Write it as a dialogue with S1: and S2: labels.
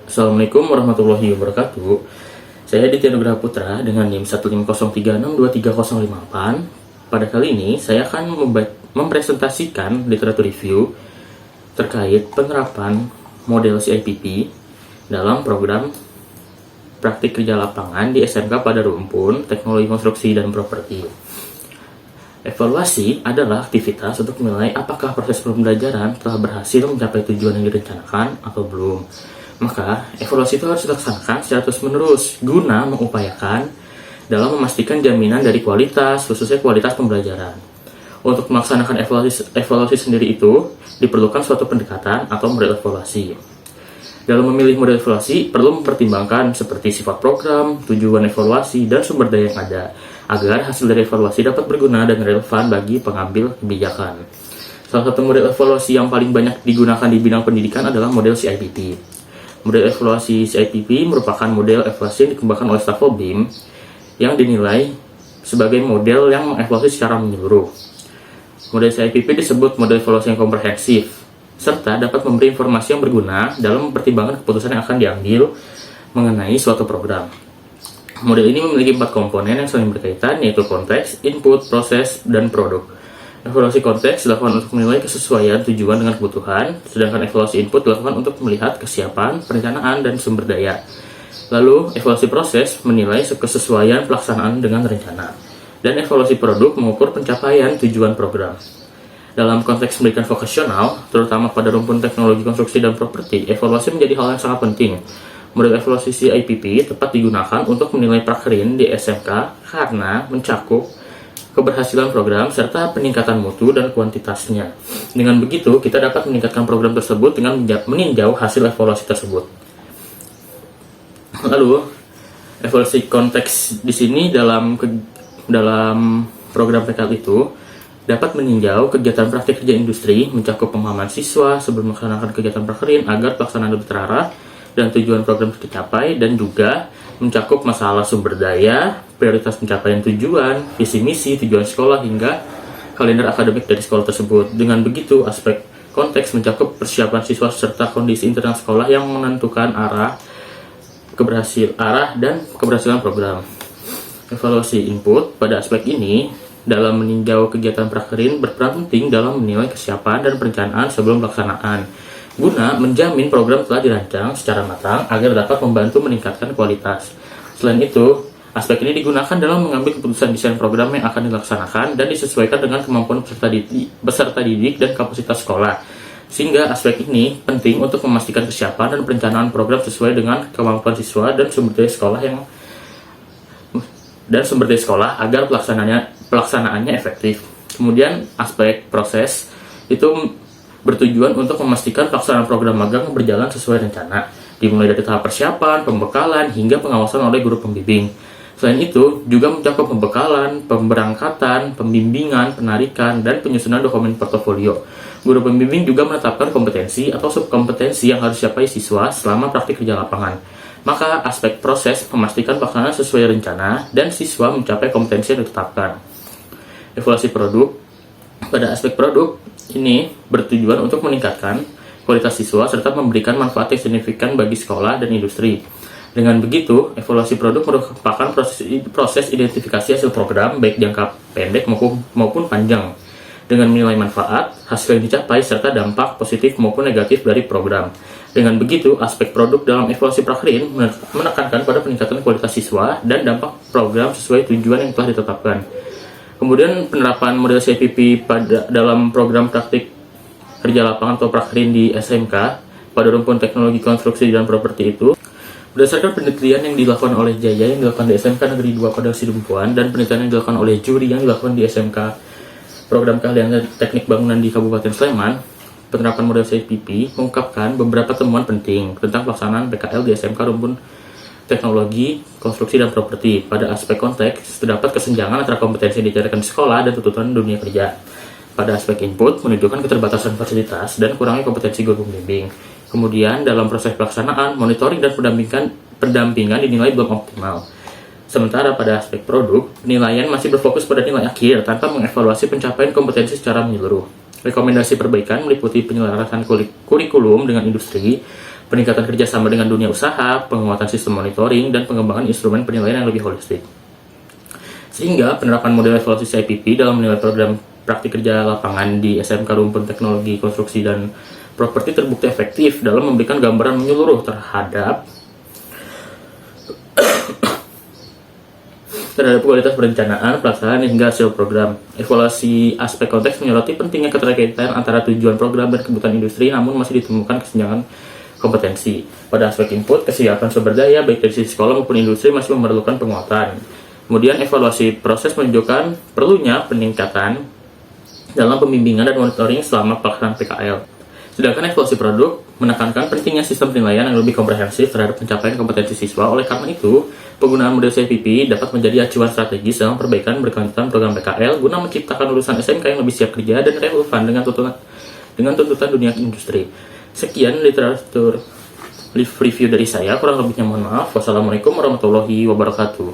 S1: Assalamualaikum warahmatullahi wabarakatuh. Saya Ditya Nugraha Putra dengan NIM 15036230058. Pada kali ini saya akan mempresentasikan literatur review terkait penerapan model CIPP dalam program praktik kerja lapangan di SMK pada rumpun Teknologi Konstruksi dan Properti. Evaluasi adalah aktivitas untuk menilai apakah proses pembelajaran telah berhasil mencapai tujuan yang direncanakan atau belum. Maka, evaluasi itu harus dilaksanakan secara terus-menerus guna mengupayakan dalam memastikan jaminan dari kualitas, khususnya kualitas pembelajaran. Untuk melaksanakan evaluasi sendiri itu, diperlukan suatu pendekatan atau model evaluasi. Dalam memilih model evaluasi, perlu mempertimbangkan seperti sifat program, tujuan evaluasi, dan sumber daya yang ada, agar hasil dari evaluasi dapat berguna dan relevan bagi pengambil kebijakan. Salah satu model evaluasi yang paling banyak digunakan di bidang pendidikan adalah model CIPP. Model evaluasi CIPP merupakan model evaluasi yang dikembangkan oleh Staffel BIM yang dinilai sebagai model yang mengevaluasi secara menyeluruh. Model CIPP disebut model evaluasi yang komprehensif, serta dapat memberi informasi yang berguna dalam mempertimbangkan keputusan yang akan diambil mengenai suatu program. Model ini memiliki 4 komponen yang saling berkaitan, yaitu konteks, input, proses, dan produk. Evaluasi konteks dilakukan untuk menilai kesesuaian tujuan dengan kebutuhan, sedangkan evaluasi input dilakukan untuk melihat kesiapan, perencanaan, dan sumber daya. Lalu, evaluasi proses menilai kesesuaian pelaksanaan dengan rencana. Dan evaluasi produk mengukur pencapaian tujuan program. Dalam konteks pendidikan vokasional, terutama pada rumpun teknologi konstruksi dan properti, evaluasi menjadi hal yang sangat penting. Model evaluasi CIPP tepat digunakan untuk menilai prakerin di SMK karena mencakup keberhasilan program serta peningkatan mutu dan kuantitasnya. Dengan begitu, kita dapat meningkatkan program tersebut dengan meninjau hasil evaluasi tersebut. Lalu, evaluasi konteks di sini dalam program PKL itu dapat meninjau kegiatan praktik kerja industri, mencakup pemahaman siswa sebelum melaksanakan kegiatan prakerin agar pelaksanaan lebih terarah dan tujuan program tercapai, dan juga mencakup masalah sumber daya, prioritas pencapaian tujuan, visi misi, tujuan sekolah, hingga kalender akademik dari sekolah tersebut. Dengan begitu, aspek konteks mencakup persiapan siswa serta kondisi internal sekolah yang menentukan arah dan keberhasilan program. Evaluasi input pada aspek ini dalam meninjau kegiatan prakerin berperan penting dalam menilai kesiapan dan perencanaan sebelum pelaksanaan, guna menjamin program telah dirancang secara matang agar dapat membantu meningkatkan kualitas. Selain itu, aspek ini digunakan dalam mengambil keputusan desain program yang akan dilaksanakan dan disesuaikan dengan kemampuan peserta didik dan kapasitas sekolah. Sehingga aspek ini penting untuk memastikan kesiapan dan perencanaan program sesuai dengan kemampuan siswa dan sumber daya sekolah agar pelaksanaannya efektif. Kemudian aspek proses itu bertujuan untuk memastikan pelaksanaan program magang berjalan sesuai rencana, dimulai dari tahap persiapan, pembekalan, hingga pengawasan oleh guru pembimbing. Selain itu, juga mencakup pembekalan, pemberangkatan, pembimbingan, penarikan, dan penyusunan dokumen portofolio. Guru pembimbing juga menetapkan kompetensi atau subkompetensi yang harus dicapai siswa selama praktik kerja lapangan. Maka, aspek proses memastikan pelaksanaan sesuai rencana dan siswa mencapai kompetensi yang ditetapkan. Evaluasi produk. Pada aspek produk, ini bertujuan untuk meningkatkan kualitas siswa serta memberikan manfaat yang signifikan bagi sekolah dan industri. Dengan begitu, evaluasi produk merupakan proses identifikasi hasil program baik jangka pendek maupun panjang, dengan menilai manfaat, hasil yang dicapai, serta dampak positif maupun negatif dari program. Dengan begitu, aspek produk dalam evaluasi prakerin menekankan pada peningkatan kualitas siswa dan dampak program sesuai tujuan yang telah ditetapkan. Kemudian penerapan model CIPP dalam program praktik kerja lapangan atau prakerin di SMK pada rumpun teknologi konstruksi dan properti itu berdasarkan penelitian yang dilakukan oleh Jaya yang dilakukan di SMK Negeri 2 Padang Sidempuan dan penelitian yang dilakukan oleh Juri yang dilakukan di SMK Program Keahlian Teknik Bangunan di Kabupaten Sleman. Penerapan model CIPP mengungkapkan beberapa temuan penting tentang pelaksanaan PKL di SMK rumpun teknologi, konstruksi, dan properti. Pada aspek konteks, terdapat kesenjangan antara kompetensi yang dicarikan di sekolah dan tuntutan dunia kerja. Pada aspek input, menunjukkan keterbatasan fasilitas dan kurangnya kompetensi guru pembimbing. Kemudian, dalam proses pelaksanaan, monitoring dan pendampingan dinilai belum optimal. Sementara pada aspek produk, penilaian masih berfokus pada nilai akhir tanpa mengevaluasi pencapaian kompetensi secara menyeluruh. Rekomendasi perbaikan meliputi penyelarasan kurikulum dengan industri, peningkatan kerjasama dengan dunia usaha, penguatan sistem monitoring, dan pengembangan instrumen penilaian yang lebih holistik. Sehingga penerapan model evaluasi CIPP dalam menilai program praktik kerja lapangan di SMK Rumpun Teknologi Konstruksi dan Properti terbukti efektif dalam memberikan gambaran menyeluruh terhadap kualitas perencanaan, pelaksanaan, hingga hasil program. Evaluasi aspek konteks menyoroti pentingnya keterkaitan antara tujuan program dan kebutuhan industri, namun masih ditemukan kesenjangan kompetensi. Pada aspek input, kesiapan sumber daya, baik dari sisi sekolah maupun industri masih memerlukan penguatan. Kemudian evaluasi proses menunjukkan perlunya peningkatan dalam pembimbingan dan monitoring selama pelaksanaan PKL. Sedangkan evaluasi produk menekankan pentingnya sistem penilaian yang lebih komprehensif terhadap pencapaian kompetensi siswa. Oleh karena itu, penggunaan model CIPP dapat menjadi acuan strategis dalam perbaikan berkelanjutan program PKL guna menciptakan lulusan SMK yang lebih siap kerja dan relevan dengan tuntutan dunia industri. Sekian literatur review dari saya, kurang lebihnya mohon maaf. Wassalamualaikum warahmatullahi wabarakatuh.